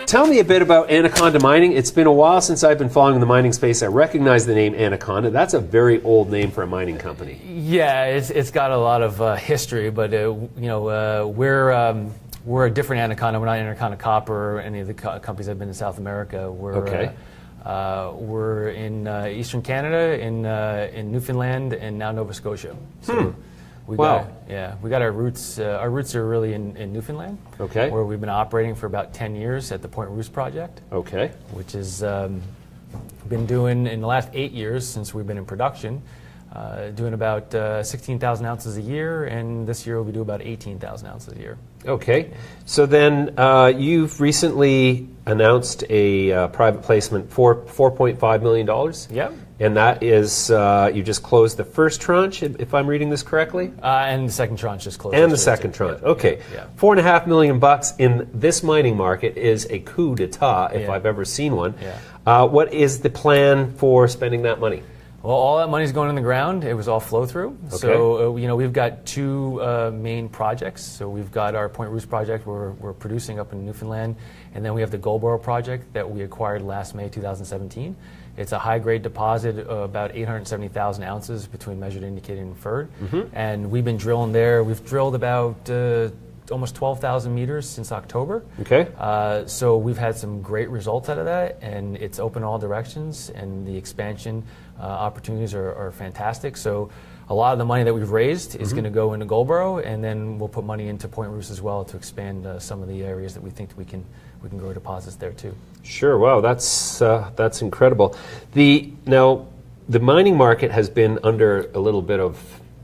tell me a bit about Anaconda Mining. It's been a while since I've been following the mining space. I recognize the name Anaconda. That's a very old name for a mining company. Yeah, it's got a lot of history, but we're a different Anaconda. We're not Anaconda Copper or any of the companies that have been in South America. We're in Eastern Canada, in Newfoundland, and now Nova Scotia. So we got our roots. Our roots are really in Newfoundland, where we've been operating for about 10 years at the Point Rousse project, which has been doing in the last 8 years since we've been in production. Doing about 16,000 ounces a year, and this year we'll be doing about 18,000 ounces a year. Okay, so then you've recently announced a private placement for $4.5 million. Yep. And that is, you just closed the first tranche, if I'm reading this correctly? And the second tranche just closed. And the second tranche, okay. Yeah. $4.5 million in this mining market is a coup d'etat, if I've ever seen one. Yeah. What is the plan for spending that money? Well, all that money's going in the ground. It was all flow through. Okay. So we've got two main projects. So we've got our Point Rousse project where we're producing up in Newfoundland, and then we have the Goldboro project that we acquired last May 2017. It's a high-grade deposit, about 870,000 ounces between measured, indicated, and inferred. And we've been drilling there. We've drilled about almost 12,000 meters since October. Okay. So we've had some great results out of that, and it's open all directions, and the expansion opportunities are fantastic. So a lot of the money that we've raised is going to go into Goldboro, and then we'll put money into Point Rousse as well to expand some of the areas that we think we can grow deposits there too. Sure. Wow, that's incredible. Now the mining market has been under a little bit of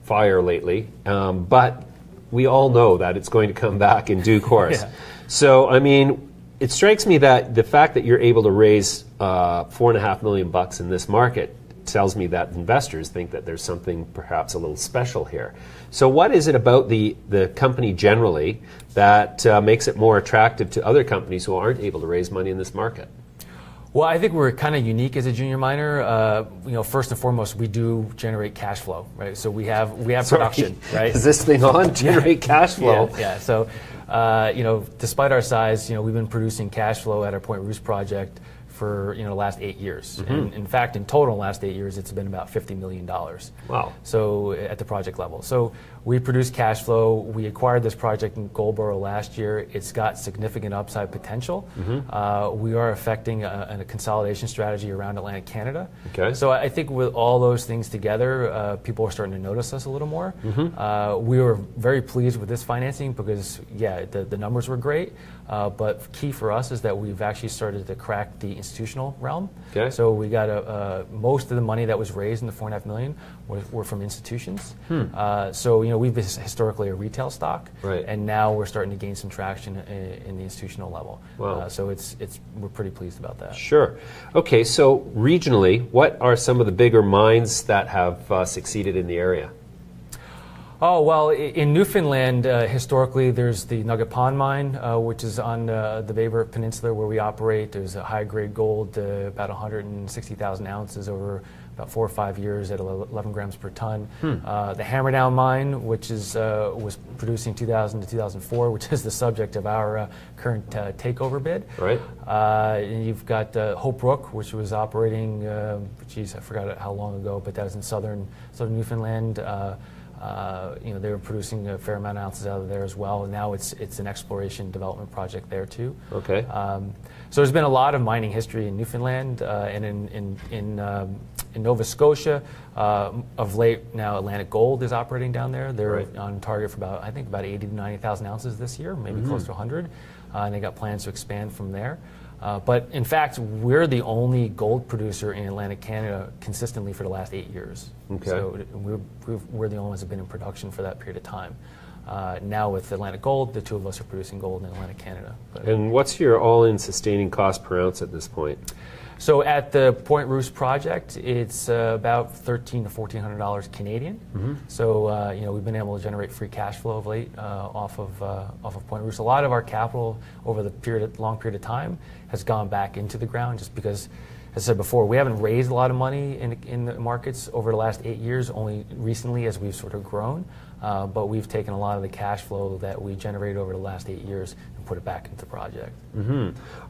fire lately, but we all know that it's going to come back in due course. So, I mean, it strikes me that the fact that you're able to raise $4.5 million in this market tells me that investors think that there's something perhaps a little special here. So what is it about the company generally that makes it more attractive to other companies who aren't able to raise money in this market? Well, I think we're kind of unique as a junior miner. First and foremost, we do generate cash flow, right? So we have production, right? Is this thing on? Generate cash flow? Yeah. So, despite our size, we've been producing cash flow at our Point Rousse project for the last 8 years. And in fact, in total, in the last 8 years, it's been about $50 million. Wow. So at the project level. So we produce cash flow. We acquired this project in Goldboro last year. It's got significant upside potential. We are affecting a consolidation strategy around Atlantic Canada. Okay. So I think with all those things together, people are starting to notice us a little more. We were very pleased with this financing because, the numbers were great. But key for us is that we've actually started to crack the institutional realm. Okay. So we got most of the money that was raised in the $4.5 million were from institutions. So we've been historically a retail stock, and now we're starting to gain some traction in the institutional level. Wow. So we're pretty pleased about that. Sure. Okay. So regionally, what are some of the bigger mines that have succeeded in the area? Oh, well, in Newfoundland, historically, there's the Nugget Pond mine, which is on the Baber Peninsula where we operate. There's a high-grade gold, about 160,000 ounces over about 4 or 5 years at 11 grams per ton. The Hammerdown mine, which was producing 2000 to 2004, which is the subject of our current takeover bid. Right. And you've got Hope Brook, which was operating, I forgot how long ago, but that was in southern Newfoundland. They were producing a fair amount of ounces out of there as well. And now it's an exploration development project there too. Okay. So there's been a lot of mining history in Newfoundland and in Nova Scotia. Of late now, Atlantic Gold is operating down there. They're on target for about 80 to 90,000 ounces this year, maybe close to 100. And they got plans to expand from there. But in fact, we're the only gold producer in Atlantic Canada consistently for the last 8 years. Okay. So we're the only ones that have been in production for that period of time. Now with Atlantic Gold, the two of us are producing gold in Atlantic Canada. And what's your all-in sustaining cost per ounce at this point? So at the Point Rousse project, it's about $1,300 to $1,400 Canadian. So we've been able to generate free cash flow of late off of Point Rousse. A lot of our capital over the long period of time has gone back into the ground just because, as I said before, we haven't raised a lot of money in the markets over the last 8 years, only recently as we've sort of grown. But we've taken a lot of the cash flow that we generated over the last 8 years put it back into the project.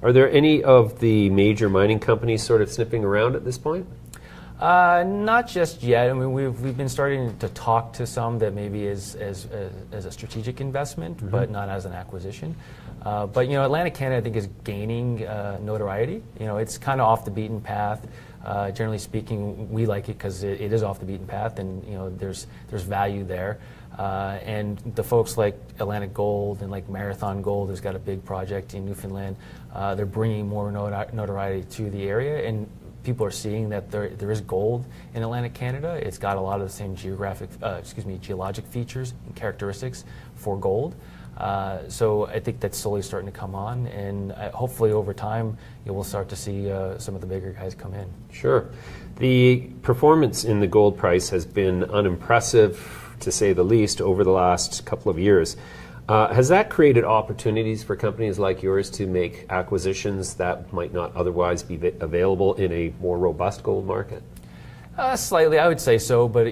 Are there any of the major mining companies sort of sniffing around at this point? Not just yet. I mean, we've been starting to talk to some that maybe as a strategic investment, but not as an acquisition. But Atlantic Canada, I think, is gaining notoriety. It's kind of off the beaten path. Generally speaking, we like it because it is off the beaten path, and there's value there. And the folks like Atlantic Gold and like Marathon Gold has got a big project in Newfoundland. They're bringing more notoriety to the area, and people are seeing that there is gold in Atlantic Canada. It's got a lot of the same geologic features and characteristics for gold. So I think that's slowly starting to come on, and hopefully over time we'll start to see some of the bigger guys come in. Sure. The performance in the gold price has been unimpressive, to say the least, over the last couple of years. Has that created opportunities for companies like yours to make acquisitions that might not otherwise be available in a more robust gold market? Slightly, I would say so, but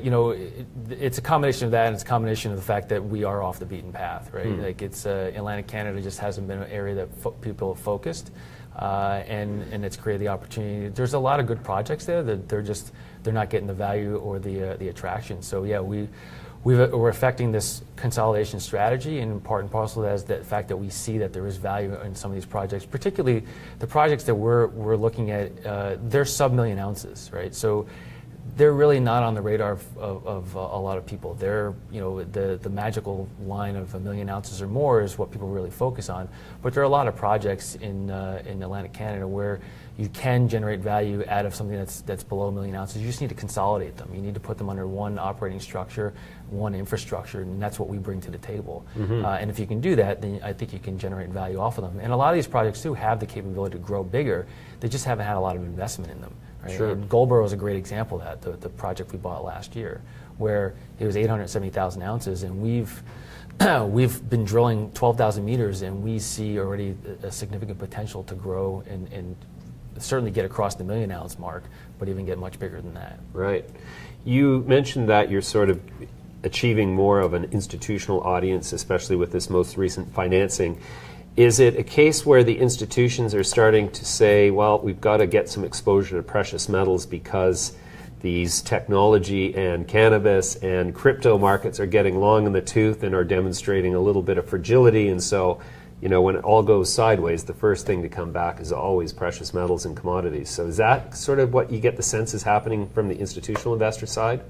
it's a combination of that, and it's a combination of the fact that we are off the beaten path, right? Like it's Atlantic Canada just hasn't been an area that people have focused, and it's created the opportunity. There's a lot of good projects there that they're not getting the value or the attraction. So yeah, we're affecting this consolidation strategy, and in part and parcel as the fact that we see that there is value in some of these projects, particularly the projects that we're looking at. They're sub-million ounces, right? So they're really not on the radar of a lot of people. They're, the magical line of 1 million ounces or more is what people really focus on. But there are a lot of projects in Atlantic Canada where you can generate value out of something that's below 1 million ounces. You just need to consolidate them. You need to put them under one operating structure, one infrastructure, and that's what we bring to the table. And if you can do that, then I think you can generate value off of them. And a lot of these projects too have the capability to grow bigger. They just haven't had a lot of investment in them. Right? Sure. And Goldboro is a great example of that, the project we bought last year, where it was 870,000 ounces, and we've been drilling 12,000 meters, and we see already a significant potential to grow and certainly get across the 1 million ounce mark, but even get much bigger than that. Right. You mentioned that you're sort of achieving more of an institutional audience, especially with this most recent financing. Is it a case where the institutions are starting to say, well, we've got to get some exposure to precious metals because these technology and cannabis and crypto markets are getting long in the tooth and are demonstrating a little bit of fragility, and so when it all goes sideways, the first thing to come back is always precious metals and commodities. So is that sort of what you get the sense is happening from the institutional investor side?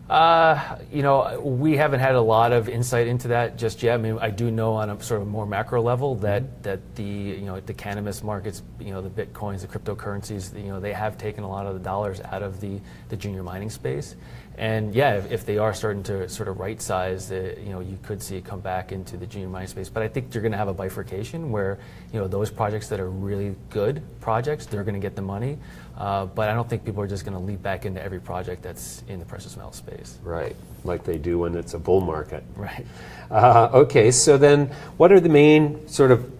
We haven't had a lot of insight into that just yet. I mean, I do know on a sort of more macro level that the cannabis markets, the bitcoins, the cryptocurrencies, they have taken a lot of the dollars out of the junior mining space. And yeah, if they are starting to sort of right size, you could see it come back into the junior mining space. But I think you're going to have a bifurcation where those projects that are really good projects, they're going to get the money. But I don't think people are just going to leap back into every project that's in the precious metal space. Right, like they do when it's a bull market. Right. Okay, so then what are the main sort of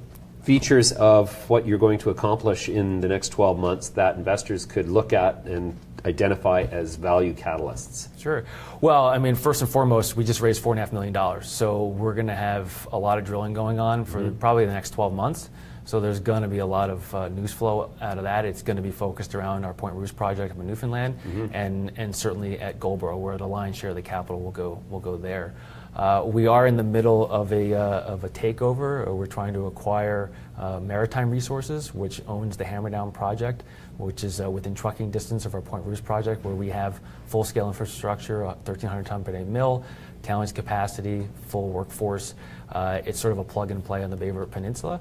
features of what you're going to accomplish in the next 12 months that investors could look at and identify as value catalysts? Sure. Well, I mean, first and foremost, we just raised $4.5 million. So we're going to have a lot of drilling going on for probably the next 12 months. So there's going to be a lot of news flow out of that. It's going to be focused around our Point Rousse project up in Newfoundland, and certainly at Goldboro, where the lion's share of the capital will go there. We are in the middle of a takeover. We're trying to acquire Maritime Resources, which owns the Hammerdown Project, which is within trucking distance of our Point Rousse project, where we have full-scale infrastructure, 1,300 ton per day mill, tailings capacity, full workforce. It's sort of a plug and play on the Bay River Peninsula.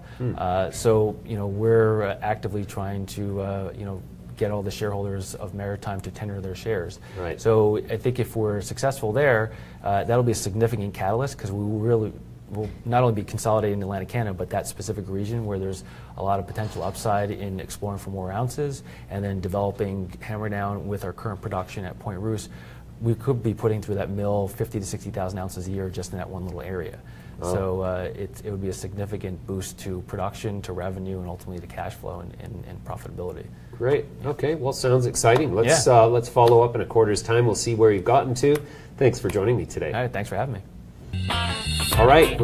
So we're actively trying to get all the shareholders of Maritime to tender their shares. Right. So I think if we're successful there, that'll be a significant catalyst, because we will not only be consolidating Atlantic Canada, but that specific region where there's a lot of potential upside in exploring for more ounces, and then developing Hammerdown with our current production at Point Rousse. We could be putting through that mill 50 to 60,000 ounces a year just in that one little area. So it would be a significant boost to production, to revenue, and ultimately to cash flow and profitability. Great. Okay. Well, sounds exciting. Let's follow up in a quarter's time. We'll see where you've gotten to. Thanks for joining me today. All right. Thanks for having me. All right.